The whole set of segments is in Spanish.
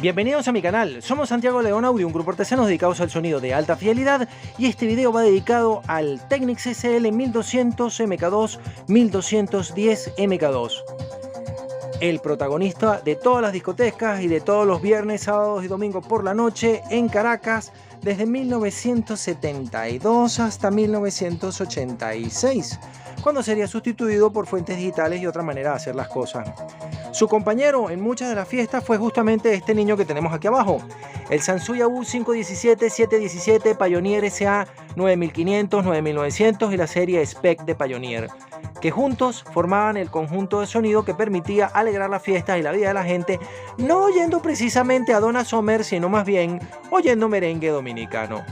Bienvenidos a mi canal, somos Santiago León Audio, un grupo artesano dedicados al sonido de alta fidelidad, y este video va dedicado al Technics SL 1200 MK2 1210 MK2. El protagonista de todas las discotecas y de todos los viernes, sábados y domingos por la noche en Caracas desde 1972 hasta 1986, cuando sería sustituido por fuentes digitales y otra manera de hacer las cosas. Su compañero en muchas de las fiestas fue justamente este niño que tenemos aquí abajo, el Sansui AU517, 717, Pioneer SA 9500, 9900 y la serie Spec de Pioneer, que juntos formaban el conjunto de sonido que permitía alegrar las fiestas y la vida de la gente, no oyendo precisamente a Donna Summer, sino más bien oyendo merengue dominicano.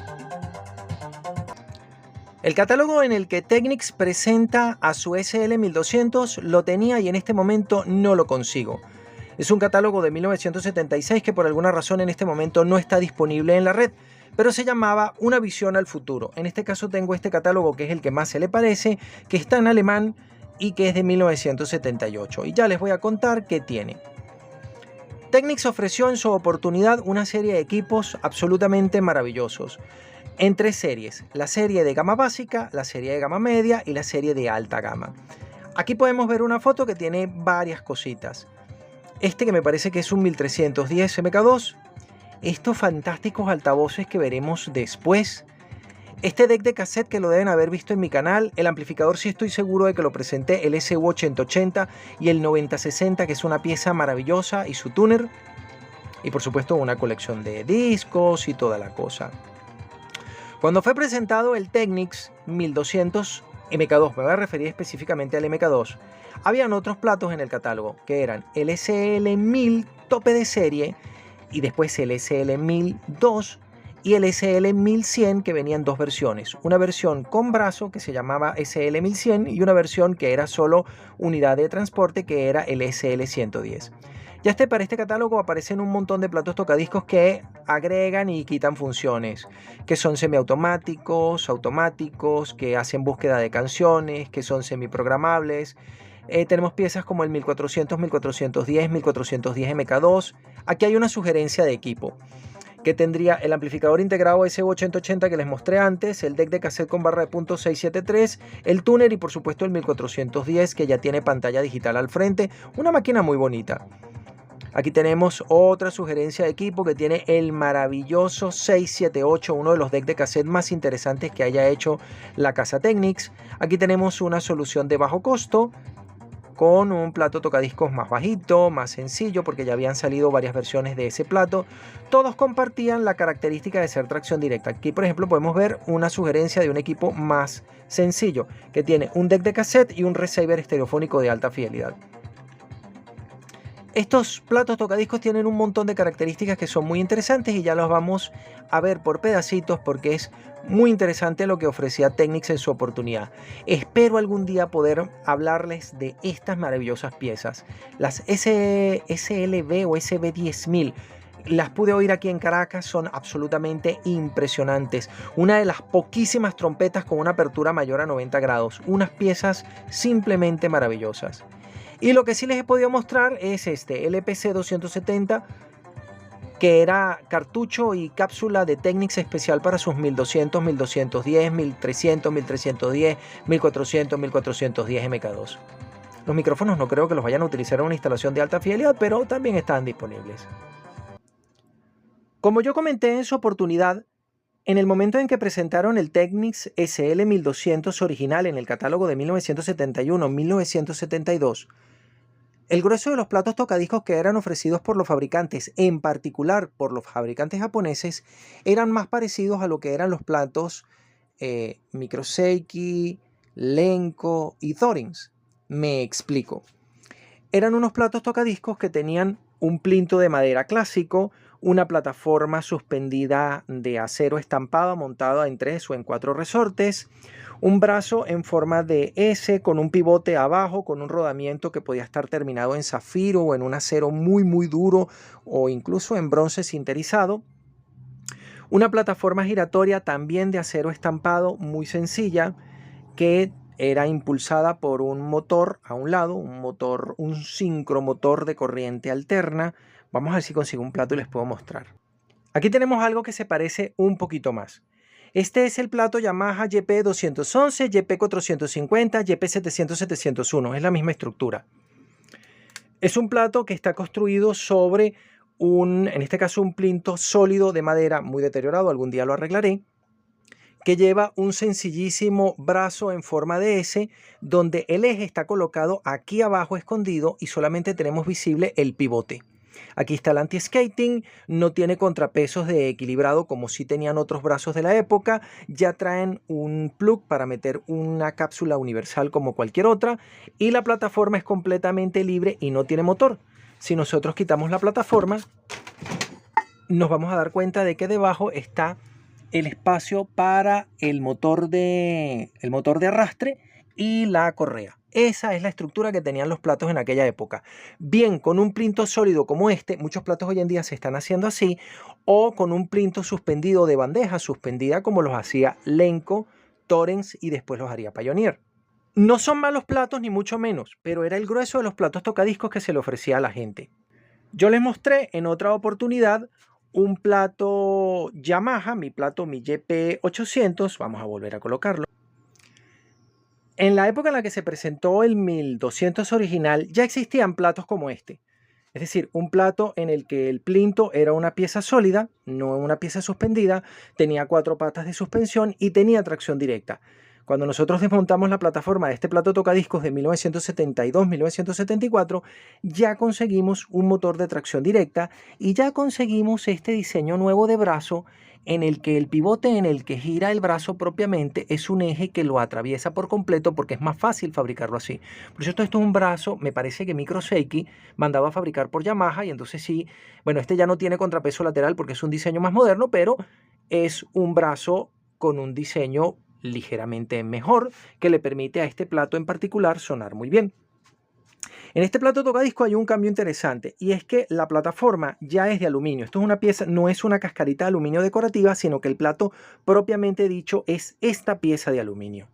El catálogo en el que Technics presenta a su SL 1200 lo tenía y en este momento no lo consigo. Es un catálogo de 1976 que por alguna razón en este momento no está disponible en la red, pero se llamaba Una visión al futuro. En este caso tengo este catálogo, que es el que más se le parece, que está en alemán y que es de 1978. Y ya les voy a contar qué tiene. Technics ofreció en su oportunidad una serie de equipos absolutamente maravillosos, en tres series: la serie de gama básica, la serie de gama media y la serie de alta gama. Aquí podemos ver una foto que tiene varias cositas. Este, que me parece que es un 1310 MK2, estos fantásticos altavoces que veremos después, este deck de cassette que lo deben haber visto en mi canal, el amplificador sí estoy seguro de que lo presenté, el SU8080 y el 9060, que es una pieza maravillosa, y su tuner, y por supuesto una colección de discos y toda la cosa. Cuando fue presentado el Technics 1200 MK2, me voy a referir específicamente al MK2, habían otros platos en el catálogo, que eran el SL1000 tope de serie, y después el SL1002 y el SL1100, que venían dos versiones, una versión con brazo que se llamaba SL1100 y una versión que era solo unidad de transporte, que era el SL110. Ya para este catálogo aparecen un montón de platos tocadiscos que agregan y quitan funciones, que son semiautomáticos, automáticos, que hacen búsqueda de canciones, que son semiprogramables. Tenemos piezas como el 1400, 1410, 1410 MK2. Aquí hay una sugerencia de equipo, que tendría el amplificador integrado SU8080 que les mostré antes, el deck de cassette con barra de punto 673, el tuner y por supuesto el 1410, que ya tiene pantalla digital al frente, una máquina muy bonita. Aquí tenemos otra sugerencia de equipo, que tiene el maravilloso 678, uno de los decks de cassette más interesantes que haya hecho la casa Technics. Aquí tenemos una solución de bajo costo, con un plato tocadiscos más bajito, más sencillo, porque ya habían salido varias versiones de ese plato. Todos compartían la característica de ser tracción directa. Aquí, por ejemplo, podemos ver una sugerencia de un equipo más sencillo, que tiene un deck de cassette y un receiver estereofónico de alta fidelidad. Estos platos tocadiscos tienen un montón de características que son muy interesantes y ya los vamos a ver por pedacitos, porque es muy interesante lo que ofrecía Technics en su oportunidad. Espero algún día poder hablarles de estas maravillosas piezas. Las SLB o SB10000 las pude oír aquí en Caracas, son absolutamente impresionantes. Una de las poquísimas trompetas con una apertura mayor a 90 grados. Unas piezas simplemente maravillosas. Y lo que sí les he podido mostrar es este LPC 270, que era cartucho y cápsula de Technics especial para sus 1200, 1210, 1300, 1310, 1400, 1410 MK2. Los micrófonos no creo que los vayan a utilizar en una instalación de alta fidelidad, pero también están disponibles. Como yo comenté en su oportunidad, en el momento en que presentaron el Technics SL 1200 original en el catálogo de 1971-1972, el grueso de los platos tocadiscos que eran ofrecidos por los fabricantes, en particular por los fabricantes japoneses, eran más parecidos a lo que eran los platos Microseiki, Lenco y Thorins. Me explico. Eran unos platos tocadiscos que tenían un plinto de madera clásico, una plataforma suspendida de acero estampado montada en 3 o en 4 resortes, un brazo en forma de S con un pivote abajo, con un rodamiento que podía estar terminado en zafiro o en un acero muy duro o incluso en bronce sinterizado. Una plataforma giratoria también de acero estampado muy sencilla que era impulsada por un motor a un lado, un sincromotor de corriente alterna. Vamos a ver si consigo un plato y les puedo mostrar. Aquí tenemos algo que se parece un poquito más. Este es el plato Yamaha YP211, YP450, YP700-701. Es la misma estructura. Es un plato que está construido sobre en este caso, un plinto sólido de madera muy deteriorado. Algún día lo arreglaré. Que lleva un sencillísimo brazo en forma de S, donde el eje está colocado aquí abajo escondido y solamente tenemos visible el pivote. Aquí está el anti-skating, no tiene contrapesos de equilibrado como sí tenían otros brazos de la época, ya traen un plug para meter una cápsula universal como cualquier otra y la plataforma es completamente libre y no tiene motor. Si nosotros quitamos la plataforma, nos vamos a dar cuenta de que debajo está el espacio para el motor de arrastre y la correa. Esa es la estructura que tenían los platos en aquella época. Bien, con un plinto sólido como este, muchos platos hoy en día se están haciendo así, o con un plinto suspendido de bandeja suspendida como los hacía Lenco, Torrens y después los haría Pioneer. No son malos platos ni mucho menos, pero era el grueso de los platos tocadiscos que se le ofrecía a la gente. Yo les mostré en otra oportunidad un plato Yamaha, mi YP800, vamos a volver a colocarlo. En la época en la que se presentó el 1200 original, ya existían platos como este. Es decir, un plato en el que el plinto era una pieza sólida, no una pieza suspendida, tenía 4 patas de suspensión y tenía tracción directa. Cuando nosotros desmontamos la plataforma de este plato tocadiscos de 1972-1974, ya conseguimos un motor de tracción directa y ya conseguimos este diseño nuevo de brazo en el que el pivote en el que gira el brazo propiamente es un eje que lo atraviesa por completo porque es más fácil fabricarlo así. Por cierto, esto es un brazo, me parece que Micro Seiki mandado a fabricar por Yamaha y entonces sí, bueno, este ya no tiene contrapeso lateral porque es un diseño más moderno, pero es un brazo con un diseño ligeramente mejor que le permite a este plato en particular sonar muy bien. En este plato tocadisco hay un cambio interesante y es que la plataforma ya es de aluminio. Esto es una pieza, no es una cascarita de aluminio decorativa, sino que el plato propiamente dicho es esta pieza de aluminio.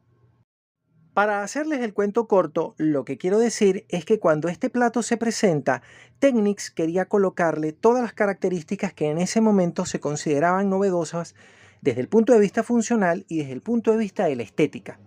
Para hacerles el cuento corto, lo que quiero decir es que cuando este plato se presenta, Technics quería colocarle todas las características que en ese momento se consideraban novedosas desde el punto de vista funcional y desde el punto de vista de la estética.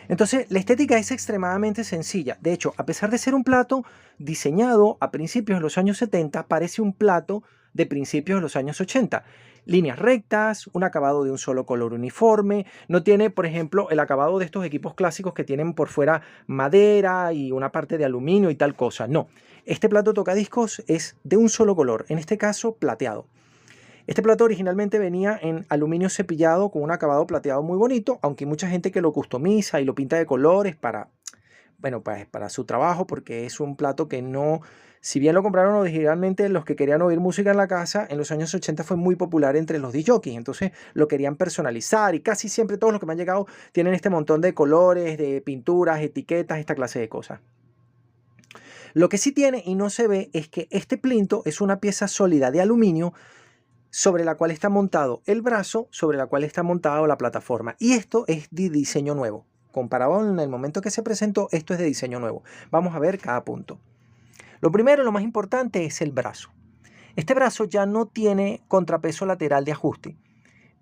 Entonces, la estética es extremadamente sencilla. De hecho, a pesar de ser un plato diseñado a principios de los años 70, parece un plato de principios de los años 80. Líneas rectas, un acabado de un solo color uniforme. No tiene, por ejemplo, el acabado de estos equipos clásicos que tienen por fuera madera y una parte de aluminio y tal cosa. No, este plato tocadiscos es de un solo color, en este caso plateado. Este plato originalmente venía en aluminio cepillado con un acabado plateado muy bonito, aunque hay mucha gente que lo customiza y lo pinta de colores para su trabajo, porque es un plato que no, si bien lo compraron originalmente los que querían oír música en la casa, en los años 80 fue muy popular entre los DJs, entonces lo querían personalizar y casi siempre todos los que me han llegado tienen este montón de colores, de pinturas, etiquetas, esta clase de cosas. Lo que sí tiene y no se ve es que este plinto es una pieza sólida de aluminio sobre la cual está montado el brazo, sobre la cual está montada la plataforma. Y esto es de diseño nuevo. Comparado en el momento que se presentó, esto es de diseño nuevo. Vamos a ver cada punto. Lo primero, lo más importante, es el brazo. Este brazo ya no tiene contrapeso lateral de ajuste,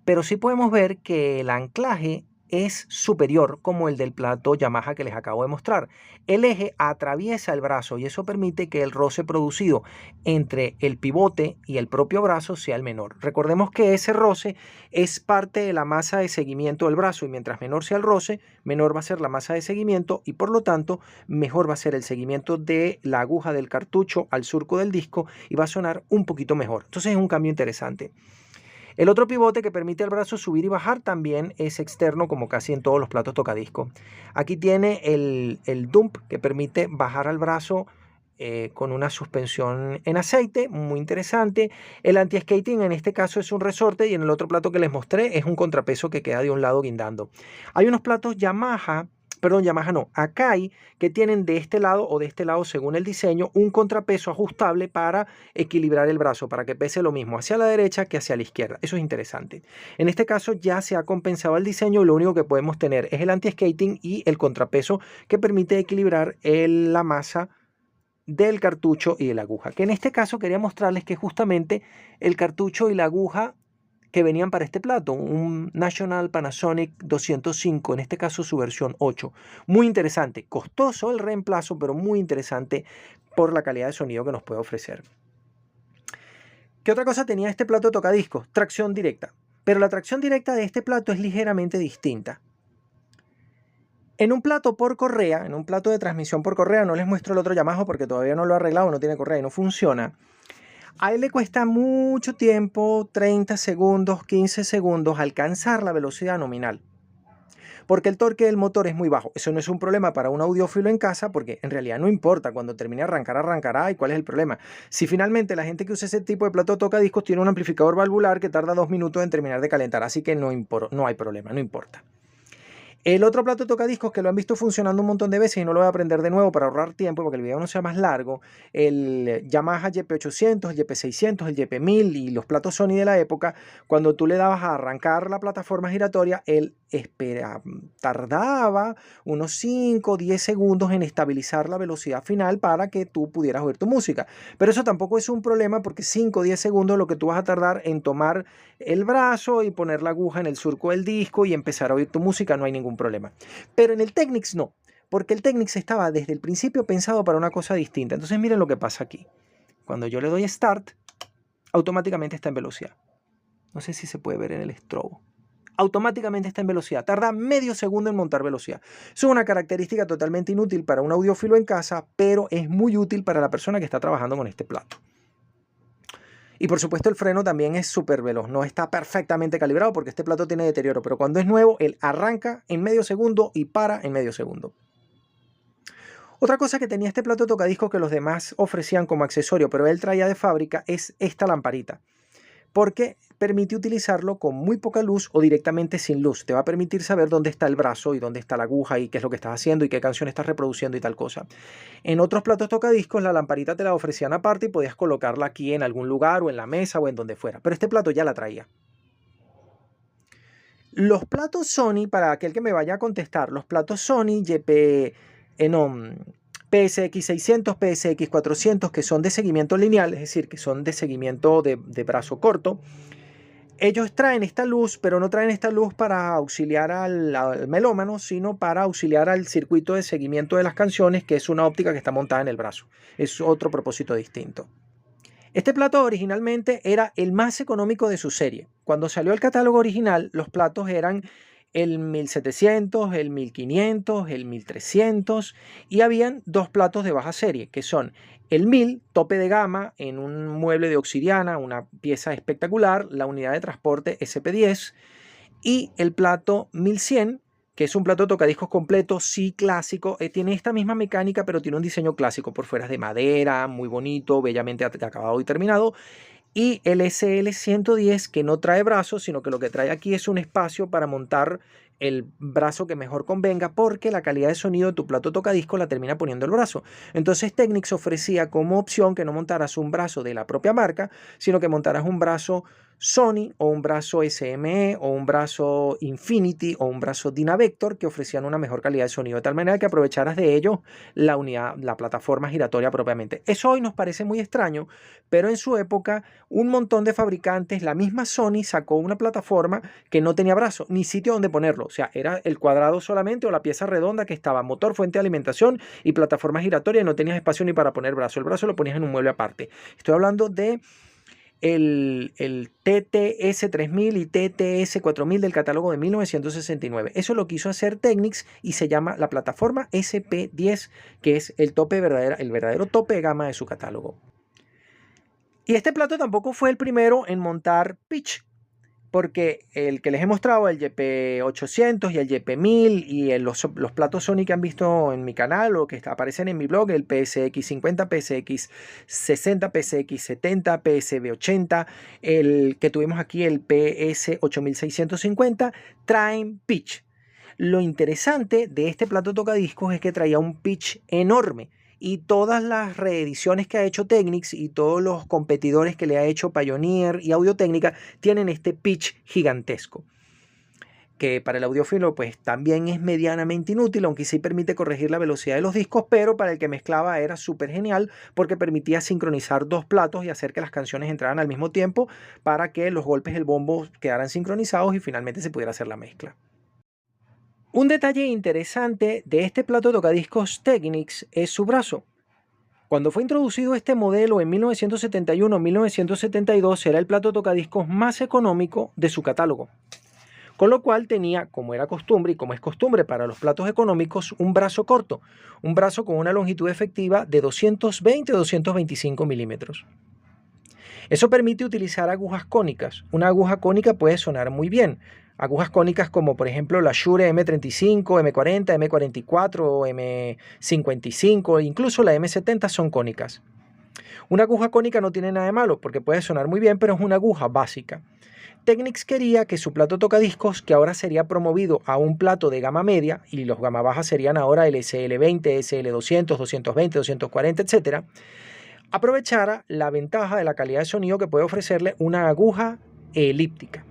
pero sí podemos ver que el anclaje es superior como el del plato Yamaha que les acabo de mostrar. El eje atraviesa el brazo y eso permite que el roce producido entre el pivote y el propio brazo sea el menor. Recordemos que ese roce es parte de la masa de seguimiento del brazo y mientras menor sea el roce, menor va a ser la masa de seguimiento y por lo tanto mejor va a ser el seguimiento de la aguja del cartucho al surco del disco y va a sonar un poquito mejor. Entonces es un cambio interesante. El otro pivote que permite al brazo subir y bajar también es externo como casi en todos los platos tocadiscos. Aquí tiene el dump que permite bajar al brazo con una suspensión en aceite, muy interesante. El anti-skating en este caso es un resorte y en el otro plato que les mostré es un contrapeso que queda de un lado guindando. Hay unos platos Yamaha no, Akai, que tienen de este lado o de este lado, según el diseño, un contrapeso ajustable para equilibrar el brazo, para que pese lo mismo hacia la derecha que hacia la izquierda. Eso es interesante. En este caso ya se ha compensado el diseño y lo único que podemos tener es el anti-skating y el contrapeso que permite equilibrar la masa del cartucho y de la aguja. Que en este caso quería mostrarles que justamente el cartucho y la aguja que venían para este plato, un National Panasonic 205, en este caso su versión 8. Muy interesante, costoso el reemplazo, pero muy interesante por la calidad de sonido que nos puede ofrecer. ¿Qué otra cosa tenía este plato tocadiscos? Tracción directa. Pero la tracción directa de este plato es ligeramente distinta. En un plato por correa, en un plato de transmisión por correa, no les muestro el otro Yamaha porque todavía no lo he arreglado, no tiene correa y no funciona. A él le cuesta mucho tiempo, 30 segundos, 15 segundos, alcanzar la velocidad nominal. Porque el torque del motor es muy bajo. Eso no es un problema para un audiófilo en casa, porque en realidad no importa. Cuando termine de arrancar, arrancará. ¿Y cuál es el problema? Si finalmente la gente que usa ese tipo de plato tocadiscos tiene un amplificador valvular que tarda 2 minutos en terminar de calentar, así que no hay problema, no importa. El otro plato tocadiscos que lo han visto funcionando un montón de veces y no lo voy a aprender de nuevo para ahorrar tiempo porque el video no sea más largo, el Yamaha YP800, el YP600, el YP1000 y los platos Sony de la época, cuando tú le dabas a arrancar la plataforma giratoria, él tardaba unos 5 o 10 segundos en estabilizar la velocidad final para que tú pudieras oír tu música. Pero eso tampoco es un problema porque 5 o 10 segundos es lo que tú vas a tardar en tomar el brazo y poner la aguja en el surco del disco y empezar a oír tu música, no hay ningún problema. Pero en el Technics no, porque el Technics estaba desde el principio pensado para una cosa distinta. Entonces miren lo que pasa aquí. Cuando yo le doy Start, automáticamente está en velocidad. No sé si se puede ver en el estrobo. Automáticamente está en velocidad. Tarda medio segundo en montar velocidad. Eso es una característica totalmente inútil para un audiófilo en casa, pero es muy útil para la persona que está trabajando con este plato. Y por supuesto el freno también es súper veloz, no está perfectamente calibrado porque este plato tiene deterioro, pero cuando es nuevo, él arranca en medio segundo y para en medio segundo. Otra cosa que tenía este plato tocadiscos que los demás ofrecían como accesorio, pero él traía de fábrica, es esta lamparita, porque permite utilizarlo con muy poca luz o directamente sin luz. Te va a permitir saber dónde está el brazo y dónde está la aguja y qué es lo que estás haciendo y qué canción estás reproduciendo y tal cosa. En otros platos tocadiscos la lamparita te la ofrecían aparte y podías colocarla aquí en algún lugar o en la mesa o en donde fuera. Pero este plato ya la traía. Los platos Sony, para aquel que me vaya a contestar, los platos Sony PSX600, PSX400, que son de seguimiento lineal, es decir, que son de seguimiento de brazo corto, ellos traen esta luz, pero no traen esta luz para auxiliar al melómano, sino para auxiliar al circuito de seguimiento de las canciones, que es una óptica que está montada en el brazo. Es otro propósito distinto. Este plato originalmente era el más económico de su serie. Cuando salió el catálogo original, los platos eran el 1700, el 1500, el 1300 y habían dos platos de baja serie, que son el 1000, tope de gama, en un mueble de obsidiana, una pieza espectacular, la unidad de transporte SP10, y el plato 1100, que es un plato tocadiscos completo, sí clásico, tiene esta misma mecánica, pero tiene un diseño clásico por fuera de madera, muy bonito, bellamente acabado y terminado. Y el SL110, que no trae brazos, sino que lo que trae aquí es un espacio para montar el brazo que mejor convenga, porque la calidad de sonido de tu plato tocadiscos la termina poniendo el brazo. Entonces Technics ofrecía como opción que no montaras un brazo de la propia marca, sino que montaras un brazo Sony o un brazo SME o un brazo Infinity o un brazo Dynavector que ofrecían una mejor calidad de sonido, de tal manera que aprovecharas de ello la unidad, la plataforma giratoria propiamente. Eso hoy nos parece muy extraño, pero en su época un montón de fabricantes, la misma Sony sacó una plataforma que no tenía brazo ni sitio donde ponerlo, o sea, era el cuadrado solamente o la pieza redonda que estaba motor, fuente de alimentación y plataforma giratoria, y no tenías espacio ni para poner brazo. El brazo lo ponías en un mueble aparte. Estoy hablando de el TTS 3000 y TTS 4000 del catálogo de 1969. Eso lo quiso hacer Technics y se llama la plataforma SP10, que es el verdadero tope de gama de su catálogo. Y este plato tampoco fue el primero en montar pitch, porque el que les he mostrado, el YP800 y el YP1000 y los platos Sony que han visto en mi canal o que aparecen en mi blog, el PSX50, PSX60, PSX70, PSB80, el que tuvimos aquí, el PS8650, traen pitch. Lo interesante de este plato tocadiscos es que traía un pitch enorme. Y todas las reediciones que ha hecho Technics y todos los competidores que le ha hecho Pioneer y Audio-Técnica tienen este pitch gigantesco, que para el audiófilo pues también es medianamente inútil, aunque sí permite corregir la velocidad de los discos, pero para el que mezclaba era súper genial porque permitía sincronizar dos platos y hacer que las canciones entraran al mismo tiempo para que los golpes del bombo quedaran sincronizados y finalmente se pudiera hacer la mezcla. Un detalle interesante de este plato tocadiscos Technics es su brazo. Cuando fue introducido este modelo en 1971-1972 era el plato tocadiscos más económico de su catálogo. Con lo cual tenía, como era costumbre y como es costumbre para los platos económicos, un brazo corto, un brazo con una longitud efectiva de 220-225 milímetros. Eso permite utilizar agujas cónicas. Una aguja cónica puede sonar muy bien. Agujas cónicas como por ejemplo la Shure M35, M40, M44, M55 e incluso la M70 son cónicas. Una aguja cónica no tiene nada de malo porque puede sonar muy bien, pero es una aguja básica. Technics quería que su plato tocadiscos, que ahora sería promovido a un plato de gama media, y los gama baja serían ahora el SL20, SL200, 220, 240, etc., aprovechara la ventaja de la calidad de sonido que puede ofrecerle una aguja elíptica.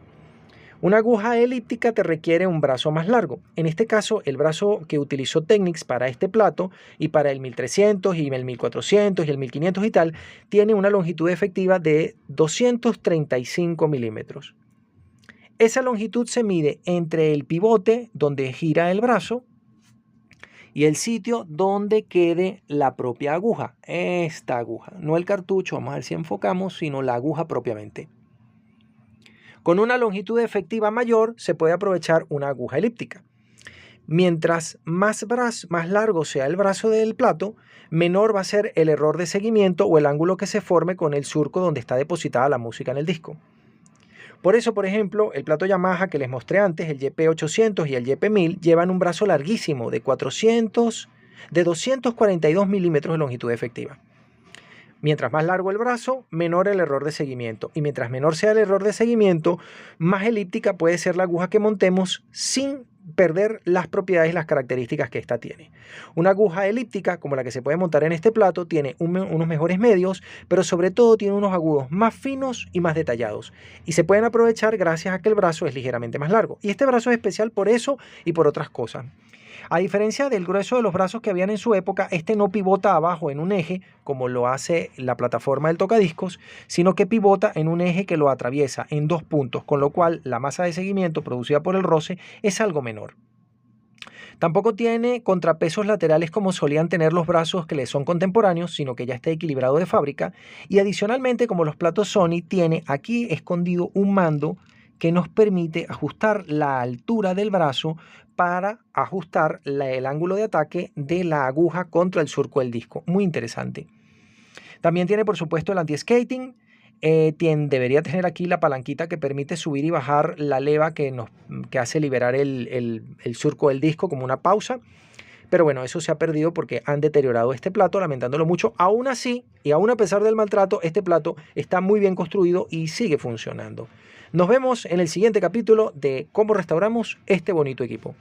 Una aguja elíptica te requiere un brazo más largo. En este caso, el brazo que utilizó Technics para este plato y para el 1300 y el 1400 y el 1500 y tal, tiene una longitud efectiva de 235 milímetros. Esa longitud se mide entre el pivote donde gira el brazo y el sitio donde quede la propia aguja. Esta aguja, no el cartucho, vamos a ver si enfocamos, sino la aguja propiamente. Con una longitud efectiva mayor se puede aprovechar una aguja elíptica. Mientras más largo sea el brazo del plato, menor va a ser el error de seguimiento o el ángulo que se forme con el surco donde está depositada la música en el disco. Por eso, por ejemplo, el plato Yamaha que les mostré antes, el YP800 y el YP1000, llevan un brazo larguísimo de 242 milímetros de longitud efectiva. Mientras más largo el brazo, menor el error de seguimiento. Y mientras menor sea el error de seguimiento, más elíptica puede ser la aguja que montemos sin perder las propiedades y las características que ésta tiene. Una aguja elíptica, como la que se puede montar en este plato, tiene unos mejores medios, pero sobre todo tiene unos agudos más finos y más detallados. Y se pueden aprovechar gracias a que el brazo es ligeramente más largo. Y este brazo es especial por eso y por otras cosas. A diferencia del grueso de los brazos que habían en su época, este no pivota abajo en un eje, como lo hace la plataforma del tocadiscos, sino que pivota en un eje que lo atraviesa en dos puntos, con lo cual la masa de seguimiento producida por el roce es algo menor. Tampoco tiene contrapesos laterales como solían tener los brazos que le son contemporáneos, sino que ya está equilibrado de fábrica. Y adicionalmente, como los platos Sony, tiene aquí escondido un mando que nos permite ajustar la altura del brazo para ajustar el ángulo de ataque de la aguja contra el surco del disco. Muy interesante. También tiene, por supuesto, el anti-skating. Debería tener aquí la palanquita que permite subir y bajar la leva que hace liberar el surco del disco como una pausa. Pero bueno, eso se ha perdido porque han deteriorado este plato, lamentándolo mucho. Aún así, y aún a pesar del maltrato, este plato está muy bien construido y sigue funcionando. Nos vemos en el siguiente capítulo de cómo restauramos este bonito equipo.